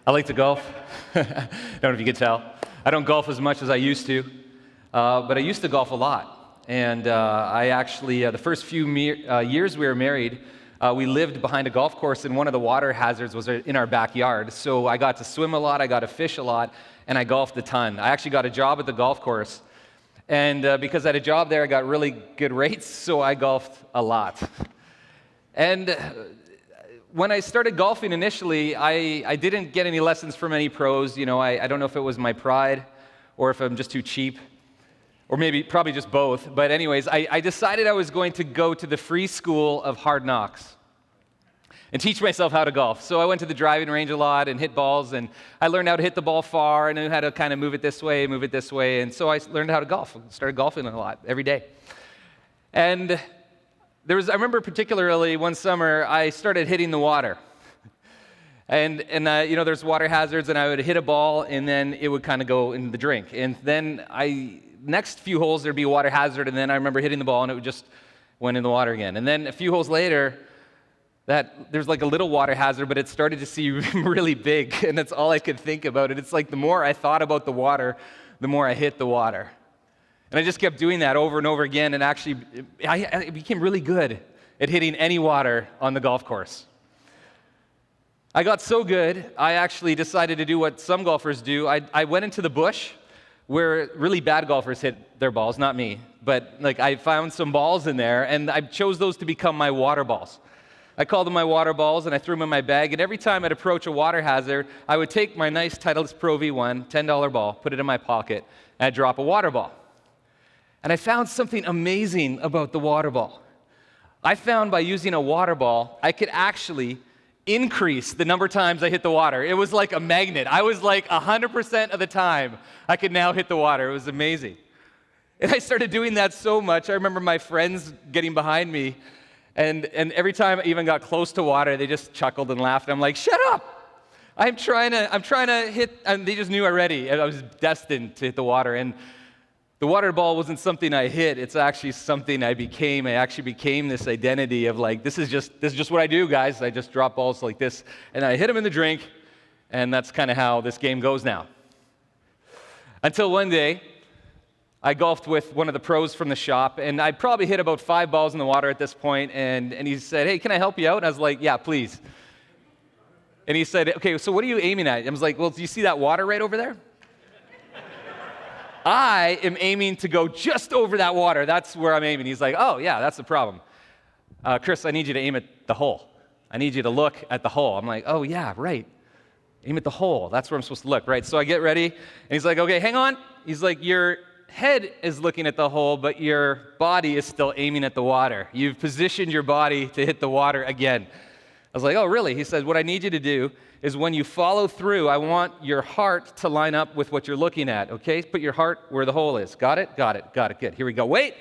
I like to golf. I don't know if you can tell. I don't golf as much as I used to, but I used to golf a lot. And I actually, the first few years we were married, we lived behind a golf course, and one of the water hazards was in our backyard. So I got to swim a lot, I got to fish a lot, and I golfed a ton. I actually got a job at the golf course. And because I had a job there, I got really good rates, so I golfed a lot. And when I started golfing initially, I didn't get any lessons from any pros. You know, I don't know if it was my pride or if I'm just too cheap, or probably just both. But anyways, I decided I was going to go to the free school of hard knocks and teach myself how to golf. So I went to the driving range a lot and hit balls, and I learned how to hit the ball far, and I knew how to kind of move it this way, and so I learned how to golf. Started golfing a lot, every day. And I remember particularly one summer, I started hitting the water. And you know, there's water hazards, and I would hit a ball, and then it would kind of go in the drink. And then next few holes, there'd be a water hazard, and then I remember hitting the ball, and it would just went in the water again. And then a few holes later, there's like a little water hazard, but it started to seem really big, and that's all I could think about. And it's like the more I thought about the water, the more I hit the water. And I just kept doing that over and over again, and actually, I became really good at hitting any water on the golf course. I got so good, I actually decided to do what some golfers do. I went into the bush where really bad golfers hit their balls, not me, but like I found some balls in there, and I chose those to become my water balls. I called them my water balls, and I threw them in my bag, and every time I'd approach a water hazard, I would take my nice Titleist Pro V1 $10 ball, put it in my pocket, and I'd drop a water ball. And I found something amazing about the water ball. I found by using a water ball, I could actually increase the number of times I hit the water. It was like a magnet. I was like 100% of the time I could now hit the water. It was amazing. And I started doing that so much, I remember my friends getting behind me, and every time I even got close to water, they just chuckled and laughed. I'm like, shut up! I'm trying to hit, and they just knew already. I was destined to hit the water. And the water ball wasn't something I hit, it's actually something I became. I actually became this identity of like, this is just what I do, guys. I just drop balls like this, and I hit them in the drink, and that's kind of how this game goes now. Until one day, I golfed with one of the pros from the shop, and I probably hit about 5 balls in the water at this point, and he said, hey, can I help you out? And I was like, yeah, please. And he said, okay, so what are you aiming at? I was like, well, do you see that water right over there? I am aiming to go just over that water. That's where I'm aiming. He's like, oh, yeah, that's the problem. Chris, I need you to aim at the hole. I need you to look at the hole. I'm like, oh, yeah, right. Aim at the hole. That's where I'm supposed to look, right? So I get ready, and he's like, okay, hang on. He's like, your head is looking at the hole, but your body is still aiming at the water. You've positioned your body to hit the water again. I was like, oh, really? He said, what I need you to do is when you follow through, I want your heart to line up with what you're looking at, okay? Put your heart where the hole is. Got it? Got it. Got it. Good. Here we go. Wait.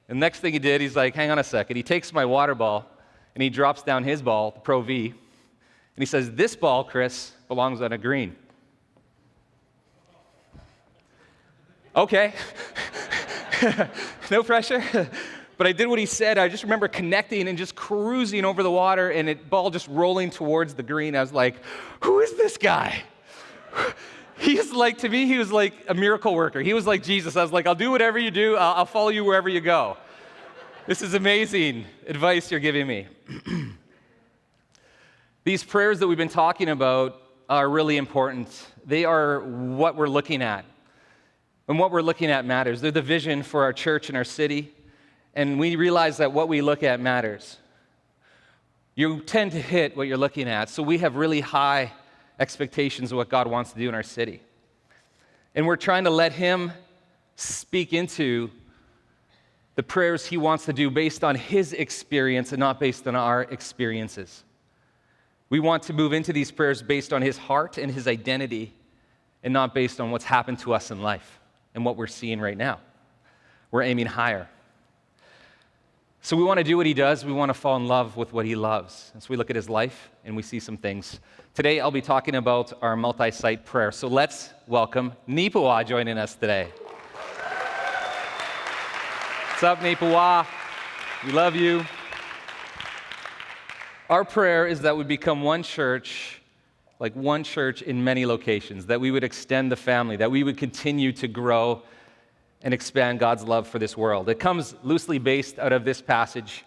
And the next thing he did, he's like, hang on a second. He takes my water ball, and he drops down his ball, the Pro V, and he says, this ball, Chris, belongs on a green. Okay. No pressure. But I did what he said. I just remember connecting and just cruising over the water, and it ball just rolling towards the green. I was like, who is this guy? He's like, to me, he was like a miracle worker. He was like Jesus. I was like, I'll do whatever you do. I'll follow you wherever you go. This is amazing advice you're giving me. These prayers that we've been talking about are really important. They are what we're looking at. And what we're looking at matters. They're the vision for our church and our city. And we realize that what we look at matters. You tend to hit what you're looking at, so we have really high expectations of what God wants to do in our city. And we're trying to let Him speak into the prayers He wants to do based on His experience and not based on our experiences. We want to move into these prayers based on His heart and His identity and not based on what's happened to us in life and what we're seeing right now. We're aiming higher. So we want to do what He does. We want to fall in love with what He loves. And so we look at His life, and we see some things. Today, I'll be talking about our multi-site prayer. So let's welcome Nipawa joining us today. What's up, Nipawa? We love you. Our prayer is that we become one church like one church in many locations, that we would extend the family, that we would continue to grow and expand God's love for this world. It comes loosely based out of this passage,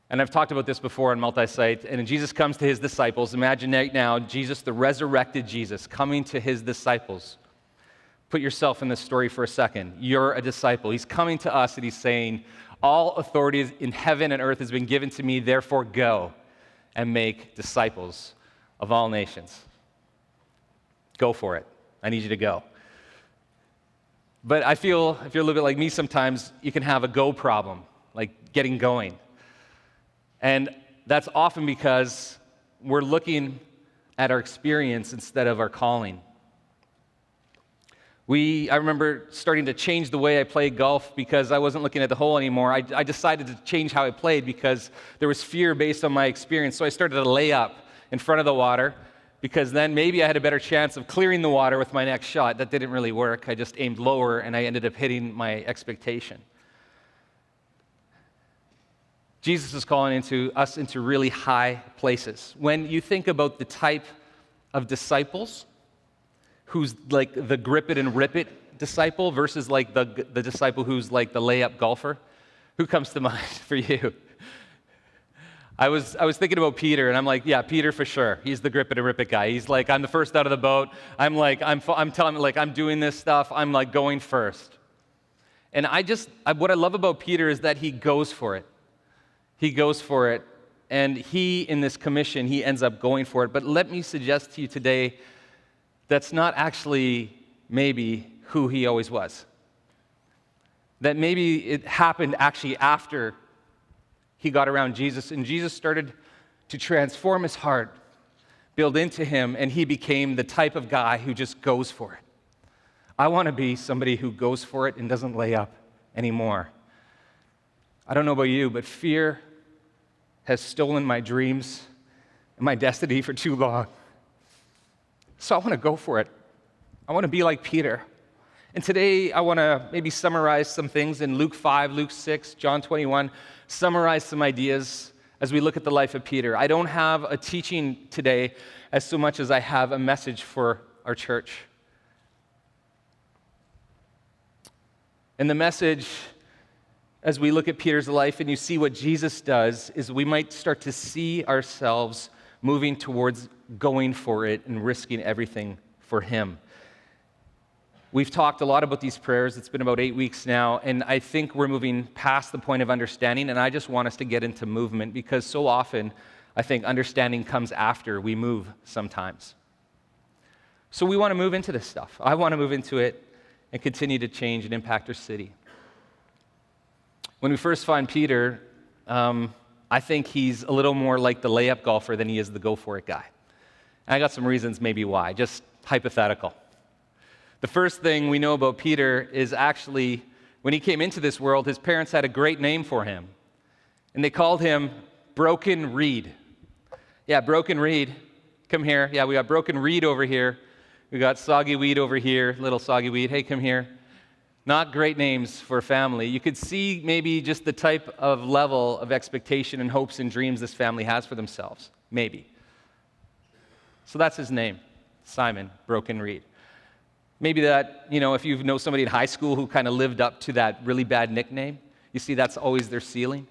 and I've talked about this before on multi-site, and Jesus comes to his disciples. Imagine right now, Jesus, the resurrected Jesus, coming to his disciples. Put yourself in this story for a second. You're a disciple. He's coming to us and he's saying, all authority in heaven and earth has been given to me, therefore go and make disciples of all nations. Go for it. I need you to go. But I feel, if you're a little bit like me sometimes, you can have a go problem, like getting going. And that's often because we're looking at our experience instead of our calling. I remember starting to change the way I played golf because I wasn't looking at the hole anymore. I decided to change how I played because there was fear based on my experience. So I started to lay up in front of the water because then maybe I had a better chance of clearing the water with my next shot. That didn't really work. I just aimed lower and I ended up hitting my expectation. Jesus is calling us into really high places. When you think about the type of disciples who's like the grip it and rip it disciple versus like the disciple who's like the layup golfer, who comes to mind for you? I was thinking about Peter, and I'm like, yeah, Peter for sure. He's the grip it and rip it guy. He's like, I'm the first out of the boat. I'm telling him, like, I'm doing this stuff. I'm like going first. And what I love about Peter is that he goes for it. He goes for it, and in this commission, he ends up going for it. But let me suggest to you today, that's not actually maybe who he always was. That maybe it happened actually after he got around Jesus, and Jesus started to transform his heart, build into him, and he became the type of guy who just goes for it. I want to be somebody who goes for it and doesn't lay up anymore. I don't know about you, but fear has stolen my dreams and my destiny for too long. So I want to go for it. I want to be like Peter. And today I want to maybe summarize some things in Luke 5, Luke 6, John 21, summarize some ideas as we look at the life of Peter. I don't have a teaching today as so much as I have a message for our church. And the message, as we look at Peter's life and you see what Jesus does, is we might start to see ourselves moving towards going for it and risking everything for him. We've talked a lot about these prayers. It's been about 8 weeks now, and I think we're moving past the point of understanding, and I just want us to get into movement because so often I think understanding comes after we move sometimes. So we want to move into this stuff. I want to move into it and continue to change and impact our city. When we first find Peter, I think he's a little more like the layup golfer than he is the go-for-it guy. And I got some reasons maybe why, just hypothetical. The first thing we know about Peter is actually when he came into this world, his parents had a great name for him. And they called him Broken Reed. Yeah, Broken Reed. Come here. Yeah, we got Broken Reed over here. We got Soggy Weed over here. Little Soggy Weed. Hey, come here. Not great names for a family. You could see maybe just the type of level of expectation and hopes and dreams this family has for themselves. Maybe. So that's his name, Simon Broken Reed. Maybe that, if you know somebody in high school who kind of lived up to that really bad nickname, you see that's always their ceiling.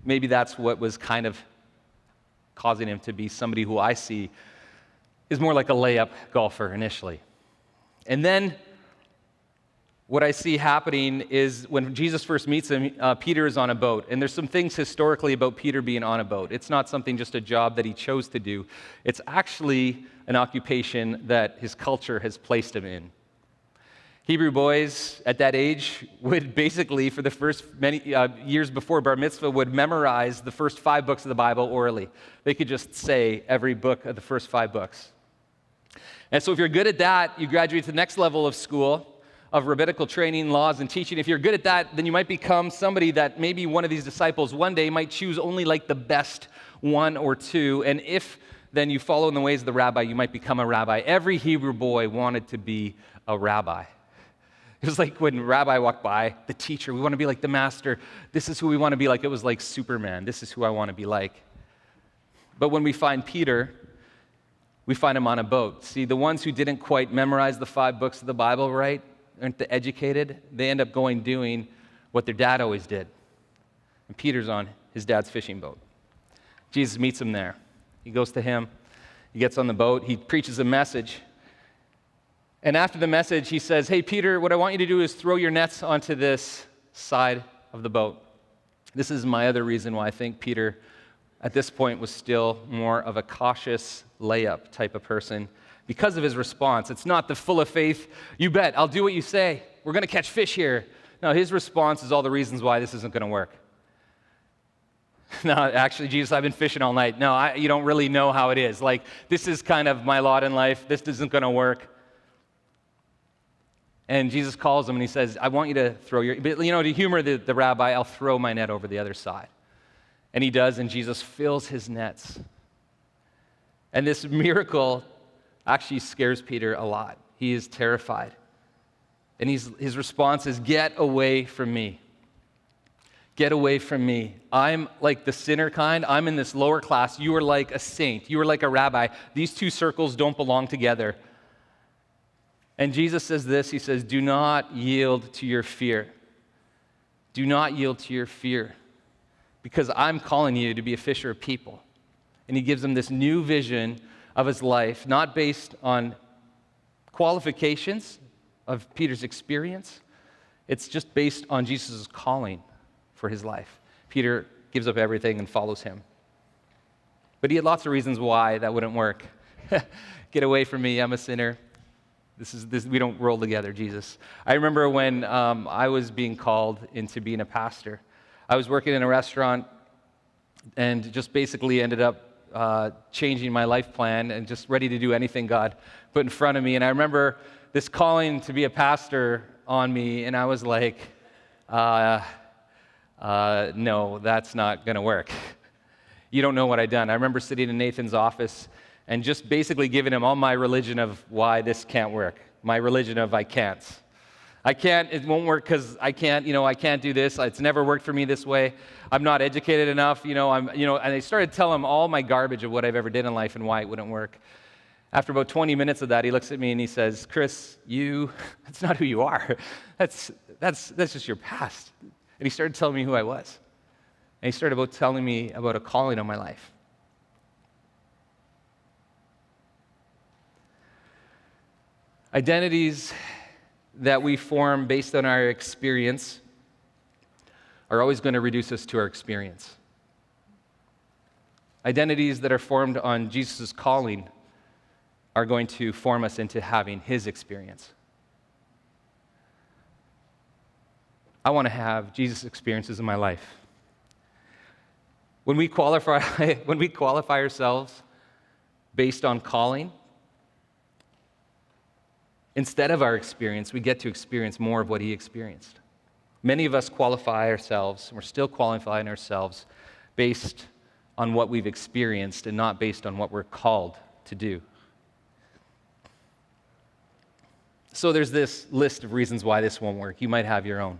Maybe that's what was kind of causing him to be somebody who I see is more like a layup golfer initially. And then what I see happening is when Jesus first meets him, Peter is on a boat. And there's some things historically about Peter being on a boat. It's not something just a job that he chose to do. It's actually an occupation that his culture has placed him in. Hebrew boys at that age would basically, for the first many years before bar mitzvah, would memorize the first 5 books of the Bible orally. They could just say every book of the first 5 books. And so if you're good at that, you graduate to the next level of school, of rabbinical training, laws, and teaching. If you're good at that, then you might become somebody that maybe one of these disciples one day might choose only like the best 1 or 2. And if then you follow in the ways of the rabbi, you might become a rabbi. Every Hebrew boy wanted to be a rabbi. It was like when rabbi walked by, the teacher, we want to be like the master. This is who we want to be like. It was like Superman. This is who I want to be like. But when we find Peter, we find him on a boat. See, the ones who didn't quite memorize the 5 books of the Bible right, aren't the educated, they end up doing what their dad always did. And Peter's on his dad's fishing boat. Jesus meets him there. He goes to him. He gets on the boat. He preaches a message. And after the message, he says, hey, Peter, what I want you to do is throw your nets onto this side of the boat. This is my other reason why I think Peter, at this point, was still more of a cautious layup type of person because of his response. It's not the full of faith, you bet, I'll do what you say. We're going to catch fish here. No, his response is all the reasons why this isn't going to work. No, actually, Jesus, I've been fishing all night. No, you don't really know how it is. Like, this is kind of my lot in life. This isn't going to work. And Jesus calls him and he says, I want you to throw your, but, to humor the rabbi, I'll throw my net over the other side. And he does, and Jesus fills his nets. And this miracle actually scares Peter a lot. He is terrified. And his response is, get away from me. Get away from me. I'm like the sinner kind. I'm in this lower class. You are like a saint. You are like a rabbi. These two circles don't belong together. And Jesus says this. He says, do not yield to your fear. Do not yield to your fear, because I'm calling you to be a fisher of people. And he gives him this new vision of his life, not based on qualifications of Peter's experience. It's just based on Jesus' calling for his life. Peter gives up everything and follows him. But he had lots of reasons why that wouldn't work. Get away from me, I'm a sinner. We don't roll together, Jesus. I remember when I was being called into being a pastor. I was working in a restaurant and just basically ended up changing my life plan and just ready to do anything God put in front of me. And I remember this calling to be a pastor on me, and I was like, no, that's not going to work. You don't know what I've done. I remember sitting in Nathan's office and just basically giving him all my religion of why this can't work. My religion of I can't. It won't work because I can't do this. It's never worked for me this way. I'm not educated enough, and I started telling him all my garbage of what I've ever did in life and why it wouldn't work. After about 20 minutes of that, he looks at me and he says, Chris, that's not who you are. That's just your past. And he started telling me who I was. And he started telling me about a calling on my life. Identities that we form based on our experience are always going to reduce us to our experience. Identities that are formed on Jesus' calling are going to form us into having his experience. I want to have Jesus' experiences in my life. When we qualify ourselves based on calling, instead of our experience, we get to experience more of what he experienced. Many of us qualify ourselves, and we're still qualifying ourselves based on what we've experienced and not based on what we're called to do. So there's this list of reasons why this won't work. You might have your own.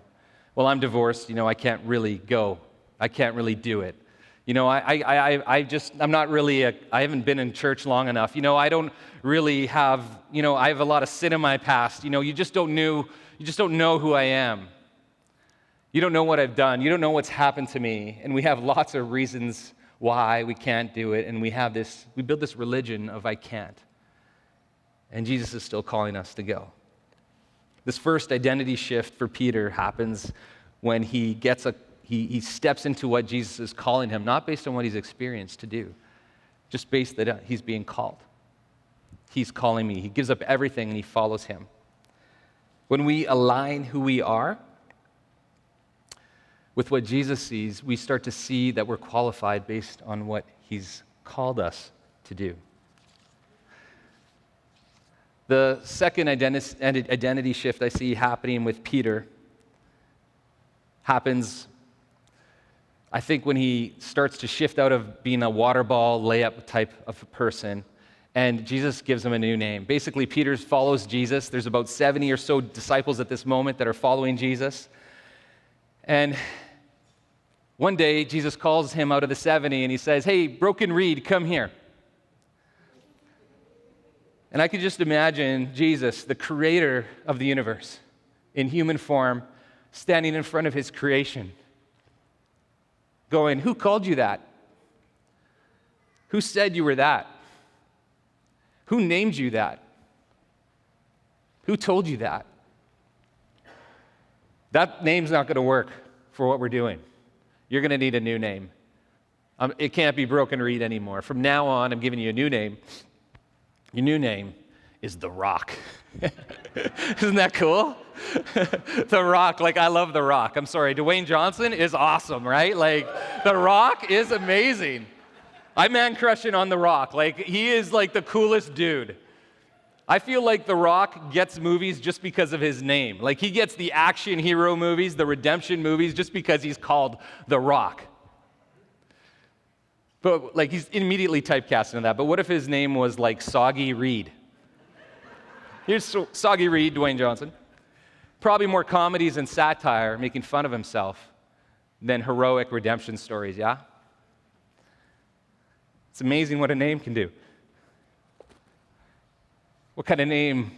Well, I'm divorced, I can't really go. I can't really do it. I'm not really, I haven't been in church long enough. I don't really have, I have a lot of sin in my past. You just don't know who I am. You don't know what I've done. You don't know what's happened to me. And we have lots of reasons why we can't do it. And we build this religion of I can't. And Jesus is still calling us to go. This first identity shift for Peter happens when he steps into what Jesus is calling him, not based on what he's experienced to do, just based that he's being called. He's calling me. He gives up everything and he follows him. When we align who we are with what Jesus sees, we start to see that we're qualified based on what he's called us to do. The second identity shift I see happening with Peter happens, I think, when he starts to shift out of being a water ball layup type of person, and Jesus gives him a new name. Basically, Peter follows Jesus. There's about 70 or so disciples at this moment that are following Jesus. And One day, Jesus calls him out of the 70 and he says, hey, broken reed, come here. And I could just imagine Jesus, the creator of the universe, in human form, standing in front of his creation, going, who called you that? Who said you were that? Who named you that? Who told you that? That name's not going to work for what we're doing. You're going to need a new name. It can't be broken reed anymore. From now on, I'm giving you a new name. Your new name is The Rock. Isn't that cool? The Rock, like I love The Rock. I'm sorry, Dwayne Johnson is awesome, right? Like The Rock is amazing. I'm man-crushing on The Rock. Like he is like the coolest dude. I feel like The Rock gets movies just because of his name. Like he gets the action hero movies, the redemption movies, just because he's called The Rock. But like he's immediately typecast into that. But what if his name was like Soggy Reed? Here's Soggy Reed, Dwayne Johnson. Probably more comedies and satire, making fun of himself, than heroic redemption stories, yeah? It's amazing what a name can do. What kind of name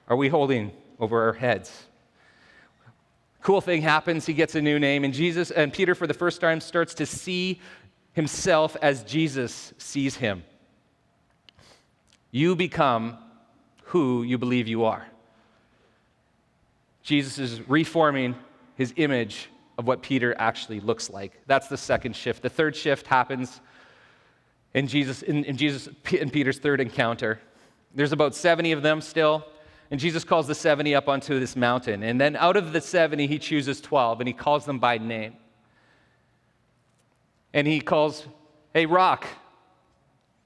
are we holding over our heads? Cool thing happens, he gets a new name, and Peter for the first time starts to see himself as Jesus sees him. You become who you believe you are. Jesus is reforming his image of what Peter actually looks like. That's the second shift. The third shift happens in Jesus and Peter's third encounter. There's about 70 of them still, and Jesus calls the 70 up onto this mountain. And then out of the 70, he chooses 12, and he calls them by name. And he calls, hey, Rock,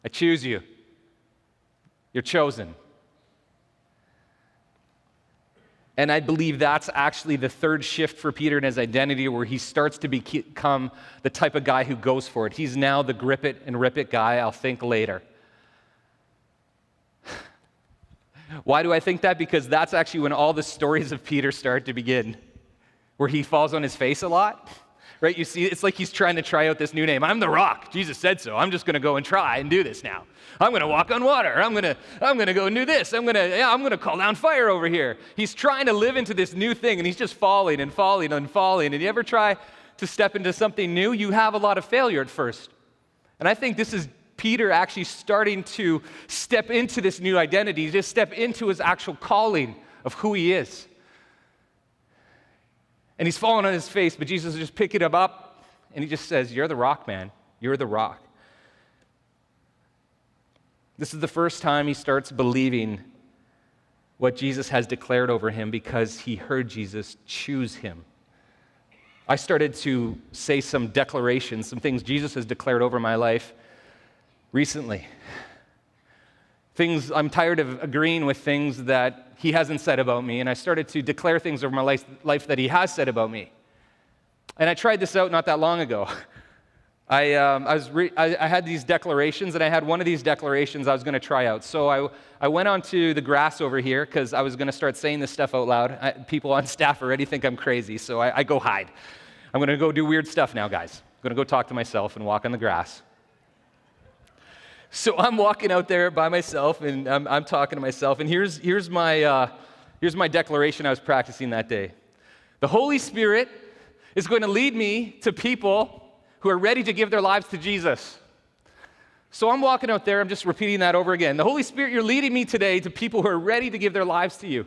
I choose you. You're chosen. And I believe that's actually the third shift for Peter in his identity, where he starts to become the type of guy who goes for it. He's now the grip it and rip it guy, I'll think later. Why do I think that? Because that's actually when all the stories of Peter start to begin, where he falls on his face a lot. Right? You see, it's like he's trying to try out this new name. I'm the Rock. Jesus said so. I'm just going to go and try and do this now. I'm going to walk on water. I'm going to go and do this. I'm going to call down fire over here. He's trying to live into this new thing, and he's just falling and falling and falling. And you ever try to step into something new? You have a lot of failure at first. And I think this is Peter actually starting to step into this new identity, just step into his actual calling of who he is. And he's falling on his face, but Jesus is just picking him up, and he just says, you're the Rock, man. You're the Rock. This is the first time he starts believing what Jesus has declared over him because he heard Jesus choose him. I started to say some declarations, some things Jesus has declared over my life recently. I'm tired of agreeing with things that he hasn't said about me, and I started to declare things over my life that he has said about me. And I tried this out not that long ago. I had these declarations, and I had one of these declarations I was going to try out. So I went onto the grass over here because I was going to start saying this stuff out loud. People on staff already think I'm crazy, so I go hide. I'm going to go do weird stuff now, guys. I'm going to go talk to myself and walk on the grass. So I'm walking out there by myself, and I'm talking to myself, and here's my declaration I was practicing that day. The Holy Spirit is going to lead me to people who are ready to give their lives to Jesus. So I'm walking out there, I'm just repeating that over again. The Holy Spirit, you're leading me today to people who are ready to give their lives to you.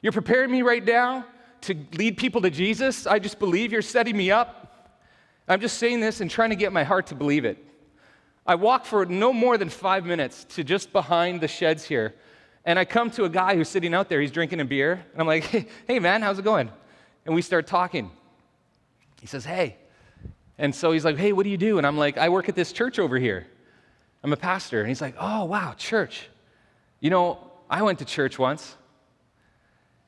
You're preparing me right now to lead people to Jesus. I just believe you're setting me up. I'm just saying this and trying to get my heart to believe it. I walk for no more than 5 minutes to just behind the sheds here, and I come to a guy who's sitting out there. He's drinking a beer, and I'm like, hey man, how's it going? And we start talking. He says, hey. And so he's like, hey, what do you do? And I'm like, I work at this church over here. I'm a pastor. And he's like, oh, wow, church. You know, I went to church once.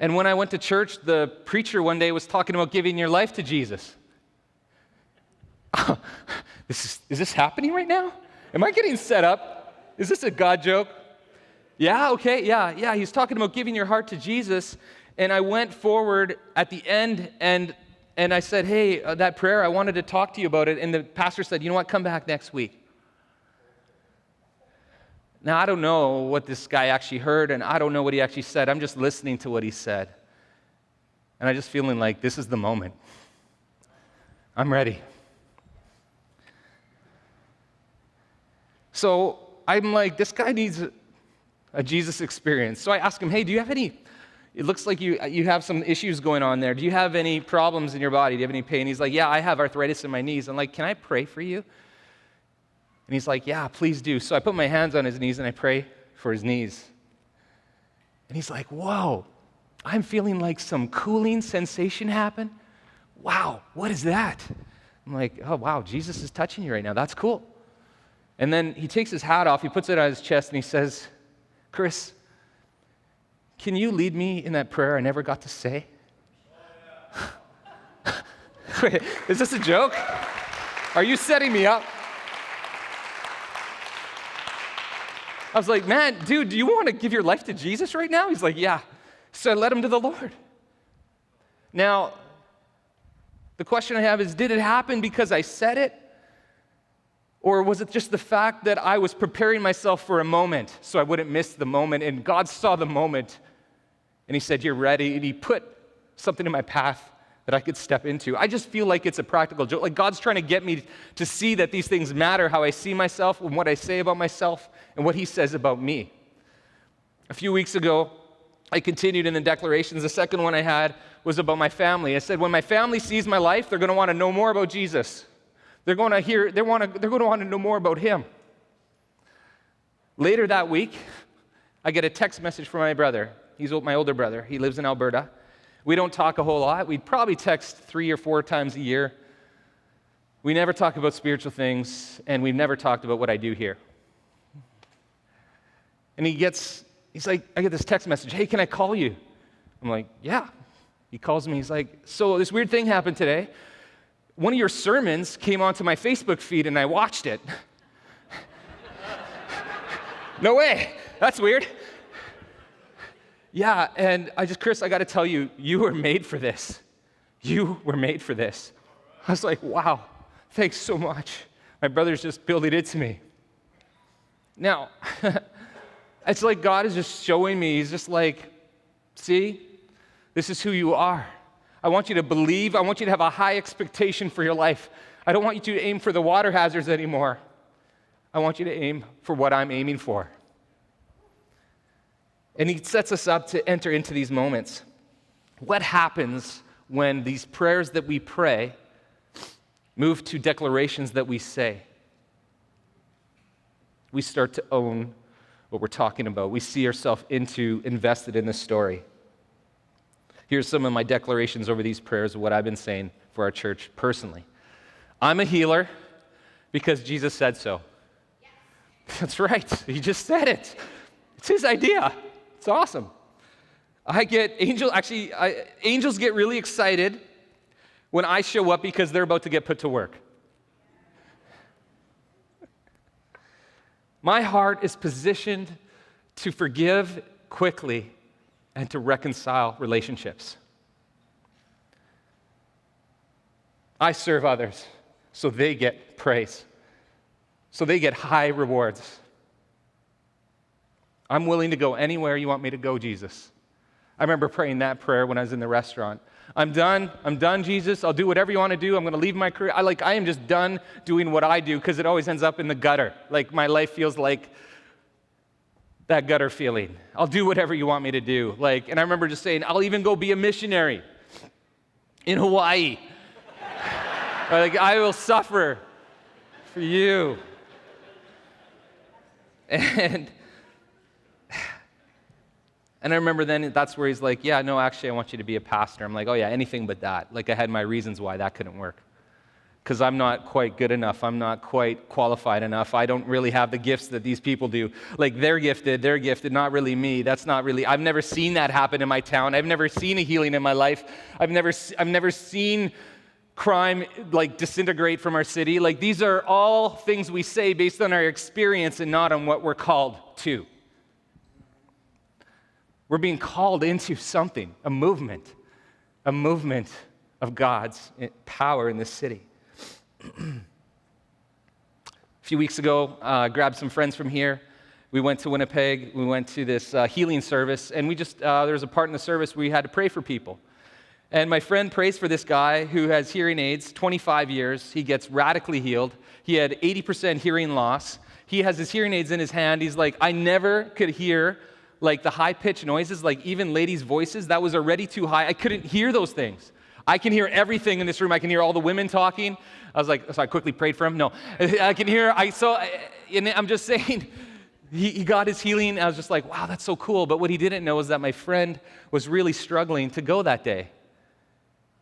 And when I went to church, the preacher one day was talking about giving your life to Jesus. Is this happening right now? Am I getting set up? Is this a God joke? Yeah, okay, yeah. He's talking about giving your heart to Jesus. And I went forward at the end, and And I said, hey, that prayer, I wanted to talk to you about it. And the pastor said, you know what, come back next week. Now, I don't know what this guy actually heard, and I don't know what he actually said. I'm just listening to what he said. And I'm just feeling like this is the moment. I'm ready. So I'm like, this guy needs a Jesus experience. So I asked him, hey, do you have any, it looks like you have some issues going on there. Do you have any problems in your body? Do you have any pain? He's like, yeah, I have arthritis in my knees. I'm like, can I pray for you? And he's like, yeah, please do. So I put my hands on his knees and I pray for his knees. And he's like, whoa, I'm feeling like some cooling sensation happen. Wow, what is that? I'm like, oh, wow, Jesus is touching you right now. That's cool. And then he takes his hat off, he puts it on his chest, and he says, Chris, can you lead me in that prayer I never got to say? Wait, is this a joke? Are you setting me up? I was like, man, dude, do you want to give your life to Jesus right now? He's like, yeah. So I led him to the Lord. Now, the question I have is, did it happen because I said it? Or was it just the fact that I was preparing myself for a moment so I wouldn't miss the moment? And God saw the moment, and he said, you're ready. And he put something in my path that I could step into. I just feel like it's a practical joke. Like God's trying to get me to see that these things matter, how I see myself and what I say about myself and what he says about me. A few weeks ago, I continued in the declarations. The second one I had was about my family. I said, when my family sees my life, they're going to want to know more about Jesus. They're going to want to know more about him. Later that week, I get a text message from my brother. He's my older brother. He lives in Alberta. We don't talk a whole lot. We probably text 3 or 4 times a year. We never talk about spiritual things, and we've never talked about what I do here. And he's like, I get this text message, hey, can I call you? I'm like, yeah. He calls me, he's like, so this weird thing happened today. One of your sermons came onto my Facebook feed, and I watched it. No way, that's weird. Yeah, and Chris, I got to tell you, you were made for this. You were made for this. I was like, wow, thanks so much. My brother's just building it to me. Now, it's like God is just showing me, he's just like, see, this is who you are. I want you to believe, I want you to have a high expectation for your life. I don't want you to aim for the water hazards anymore. I want you to aim for what I'm aiming for. And he sets us up to enter into these moments. What happens when these prayers that we pray move to declarations that we say? We start to own what we're talking about. We see ourselves invested in the story. Here's some of my declarations over these prayers of what I've been saying for our church personally. I'm a healer because Jesus said so. Yes. That's right. He just said it. It's his idea. It's awesome. Angels get really excited when I show up because they're about to get put to work. My heart is positioned to forgive quickly and to reconcile relationships. I serve others so they get praise, so they get high rewards. I'm willing to go anywhere you want me to go, Jesus. I remember praying that prayer when I was in the restaurant. I'm done, Jesus. I'll do whatever you want to do. I'm going to leave my career. I am just done doing what I do because it always ends up in the gutter. Like my life feels like that gutter feeling. I'll do whatever you want me to do. And I remember just saying, I'll even go be a missionary in Hawaii. I will suffer for you. And I remember then that's where he's like, yeah, no, actually, I want you to be a pastor. I'm like, oh yeah, anything but that. I had my reasons why that couldn't work. Because I'm not quite good enough. I'm not quite qualified enough. I don't really have the gifts that these people do. They're gifted, not really me. That's not really, I've never seen that happen in my town. I've never seen a healing in my life. I've never seen crime disintegrate from our city. These are all things we say based on our experience and not on what we're called to. We're being called into something, a movement of God's power in this city. A few weeks ago, I grabbed some friends from here. We went to Winnipeg. We went to this healing service, and there was a part in the service where we had to pray for people. And my friend prays for this guy who has hearing aids, 25 years. He gets radically healed. He had 80% hearing loss. He has his hearing aids in his hand. He's like, I never could hear like the high-pitched noises, like even ladies' voices. That was already too high. I couldn't hear those things. I can hear everything in this room. I can hear all the women talking. I was like, so I quickly prayed for him. No, I can hear, and I'm just saying, he got his healing. I was just like, wow, that's so cool. But what he didn't know is that my friend was really struggling to go that day.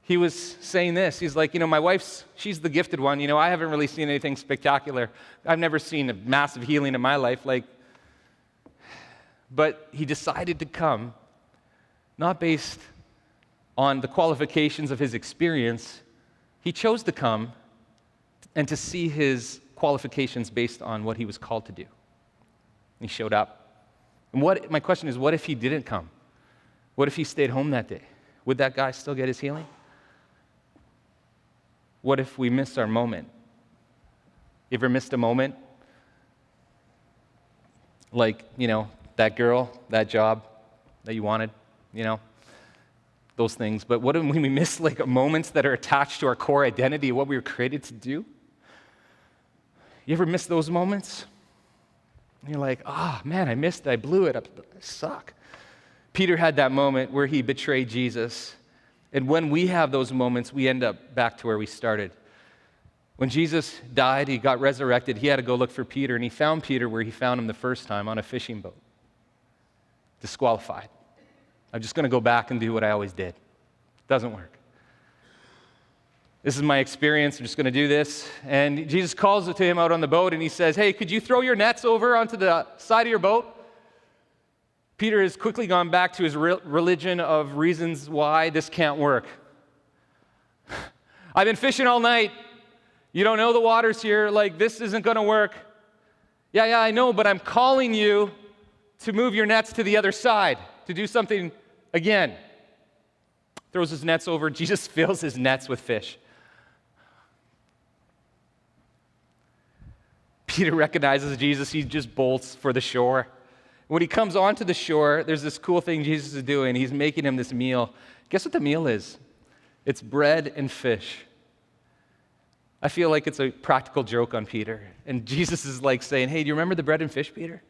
He was saying this. He's like, my wife's, she's the gifted one. I haven't really seen anything spectacular. I've never seen a massive healing in my life. But he decided to come, not based on the qualifications of his experience. He chose to come and to see his qualifications based on what he was called to do. He showed up. And my question is, what if he didn't come? What if he stayed home that day? Would that guy still get his healing? What if we missed our moment? You ever missed a moment? Like, that girl, that job that you wanted, those things. But what if we miss like moments that are attached to our core identity, what we were created to do? You ever miss those moments? And you're like, man, I missed it, I blew it, I suck. Peter had that moment where he betrayed Jesus. And when we have those moments, we end up back to where we started. When Jesus died, he got resurrected, he had to go look for Peter, and he found Peter where he found him the first time, on a fishing boat. Disqualified. I'm just going to go back and do what I always did. Doesn't work. This is my experience, I'm just going to do this. And Jesus calls to him out on the boat, and he says, hey, could you throw your nets over onto the side of your boat? Peter has quickly gone back to his religion of reasons why this can't work. I've been fishing all night. You don't know the waters here. This isn't going to work. Yeah, I know, but I'm calling you to move your nets to the other side, to do something again. Throws his nets over. Jesus fills his nets with fish. Peter recognizes Jesus. He just bolts for the shore. When he comes onto the shore, there's this cool thing Jesus is doing. He's making him this meal. Guess what the meal is? It's bread and fish. I feel like it's a practical joke on Peter. And Jesus is like saying, hey, do you remember the bread and fish, Peter?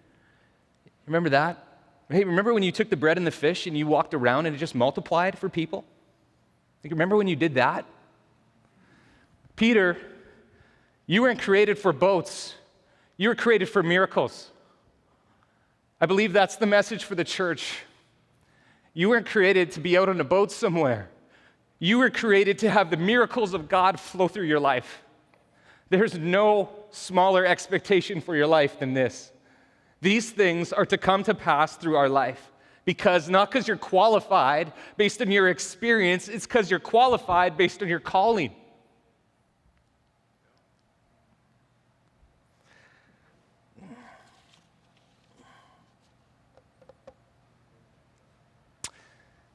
Remember that? Hey, remember when you took the bread and the fish and you walked around and it just multiplied for people? Remember when you did that? Peter, you weren't created for boats. You were created for miracles. I believe that's the message for the church. You weren't created to be out on a boat somewhere. You were created to have the miracles of God flow through your life. There's no smaller expectation for your life than this. These things are to come to pass through our life. Not because you're qualified based on your experience, it's because you're qualified based on your calling.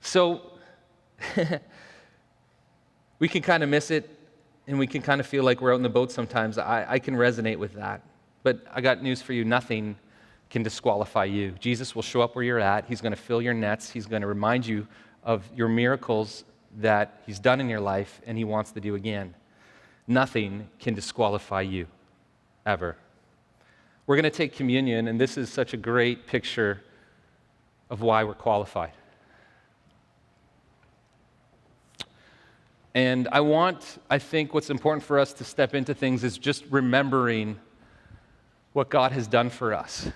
So, we can kind of miss it, and we can kind of feel like we're out in the boat sometimes. I can resonate with that. But I got news for you. Nothing can disqualify you. Jesus will show up where you're at. He's going to fill your nets. He's going to remind you of your miracles that he's done in your life, and he wants to do again. Nothing can disqualify you, ever. We're going to take communion, and this is such a great picture of why we're qualified. And I think what's important for us to step into things is just remembering what God has done for us.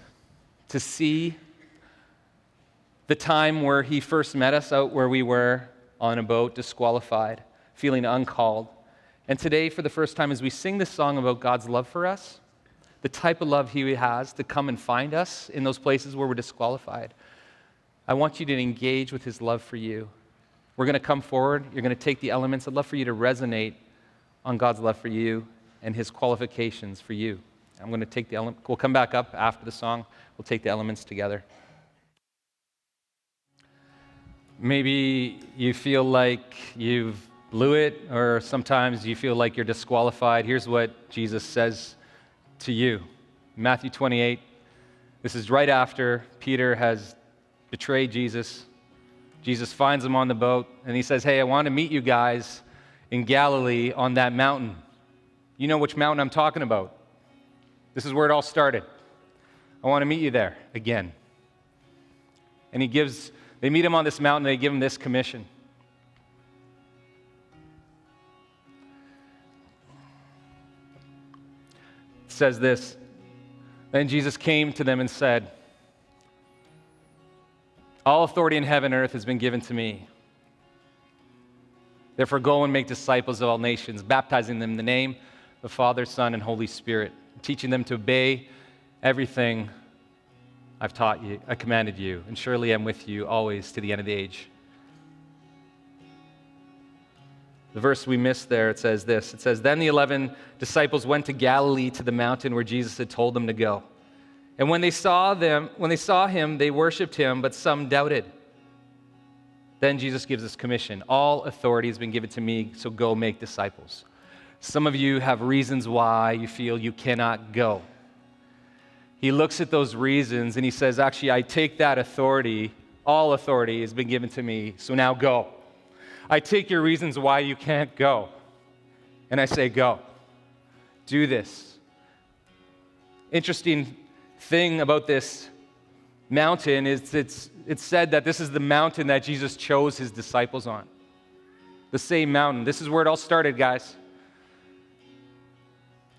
To see the time where he first met us out where we were on a boat, disqualified, feeling uncalled. And today, for the first time, as we sing this song about God's love for us, the type of love he has to come and find us in those places where we're disqualified, I want you to engage with his love for you. We're going to come forward. You're going to take the elements. I'd love for you to resonate on God's love for you and his qualifications for you. I'm going to take the elements. We'll come back up after the song. We'll take the elements together. Maybe you feel like you've blew it, or sometimes you feel like you're disqualified, here's what Jesus says to you. Matthew 28, this is right after Peter has betrayed Jesus. Jesus finds him on the boat, and he says, hey, I want to meet you guys in Galilee on that mountain. You know which mountain I'm talking about. This is where it all started. I want to meet you there again. And they meet him on this mountain, they give him this commission. It says this, then Jesus came to them and said, all authority in heaven and earth has been given to me. Therefore, go and make disciples of all nations, baptizing them in the name of the Father, Son, and Holy Spirit, teaching them to obey everything I've taught you, I commanded you, and surely I'm with you always to the end of the age. The verse we missed there, it says this. It says, then the 11 disciples went to Galilee to the mountain where Jesus had told them to go. And when they saw him, they worshiped him, but some doubted. Then Jesus gives this commission. All authority has been given to me, so go make disciples. Some of you have reasons why you feel you cannot go. He looks at those reasons and he says, actually, I take that authority, all authority has been given to me, so now go. I take your reasons why you can't go, and I say, go. Do this. Interesting thing about this mountain is it's said that this is the mountain that Jesus chose his disciples on. The same mountain. This is where it all started, guys.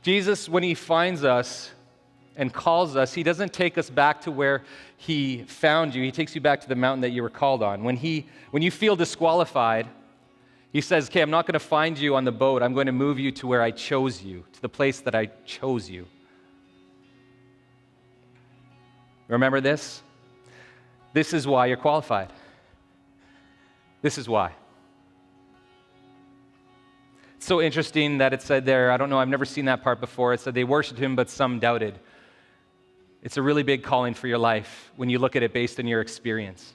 Jesus, when he finds us and calls us, he doesn't take us back to where he found you. He takes you back to the mountain that you were called on. When you feel disqualified, he says, okay, I'm not going to find you on the boat. I'm going to move you to where I chose you, to the place that I chose you. Remember this? This is why you're qualified. This is why. It's so interesting that it said there, I don't know, I've never seen that part before. It said they worshiped him, but some doubted. It's a really big calling for your life when you look at it based on your experience.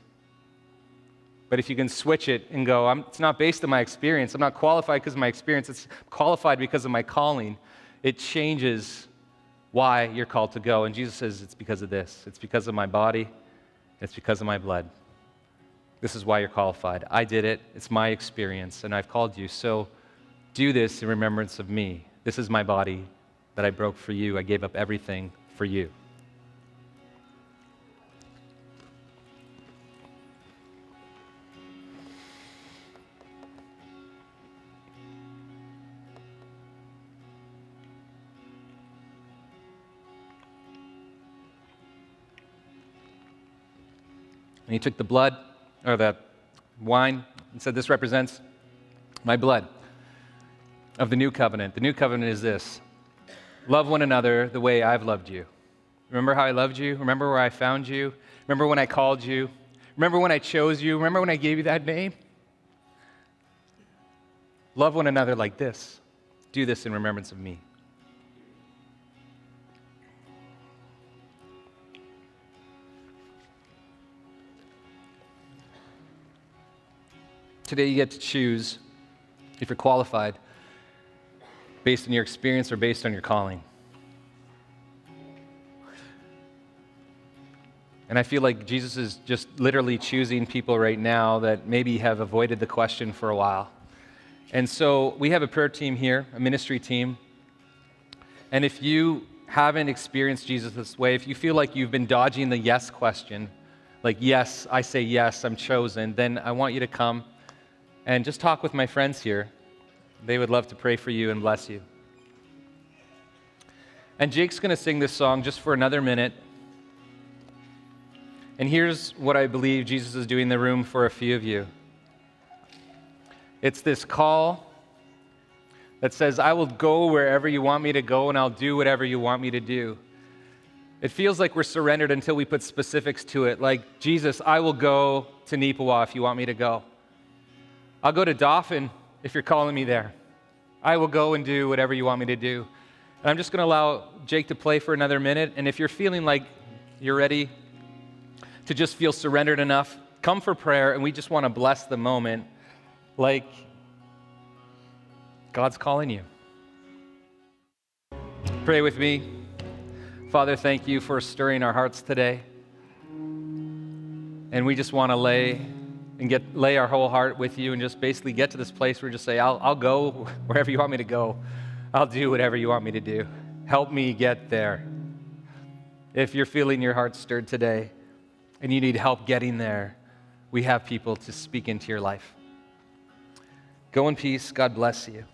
But if you can switch it and go, it's not based on my experience. I'm not qualified because of my experience. It's qualified because of my calling. It changes why you're called to go. And Jesus says, it's because of this. It's because of my body. It's because of my blood. This is why you're qualified. I did it. It's my experience, and I've called you. So do this in remembrance of me. This is my body that I broke for you. I gave up everything for you. And he took the blood, or the wine, and said, this represents my blood of the new covenant. The new covenant is this: love one another the way I've loved you. Remember how I loved you? Remember where I found you? Remember when I called you? Remember when I chose you? Remember when I gave you that name? Love one another like this. Do this in remembrance of me. Today you get to choose if you're qualified based on your experience or based on your calling. And I feel like Jesus is just literally choosing people right now that maybe have avoided the question for a while. And so we have a prayer team here, a ministry team. And if you haven't experienced Jesus this way, if you feel like you've been dodging the yes question, like, yes, I say yes, I'm chosen, then I want you to come and just talk with my friends here. They would love to pray for you and bless you. And Jake's going to sing this song just for another minute. And here's what I believe Jesus is doing in the room for a few of you. It's this call that says, I will go wherever you want me to go, and I'll do whatever you want me to do. It feels like we're surrendered until we put specifics to it, like, Jesus, I will go to Neepawa if you want me to go. I'll go to Dauphin if you're calling me there. I will go and do whatever you want me to do. And I'm just going to allow Jake to play for another minute. And if you're feeling like you're ready to just feel surrendered enough, come for prayer, and we just want to bless the moment like God's calling you. Pray with me. Father, thank you for stirring our hearts today. And we just want to lay our whole heart with you and just basically get to this place where we just say, I'll go wherever you want me to go. I'll do whatever you want me to do. Help me get there. If you're feeling your heart stirred today and you need help getting there, we have people to speak into your life. Go in peace. God bless you.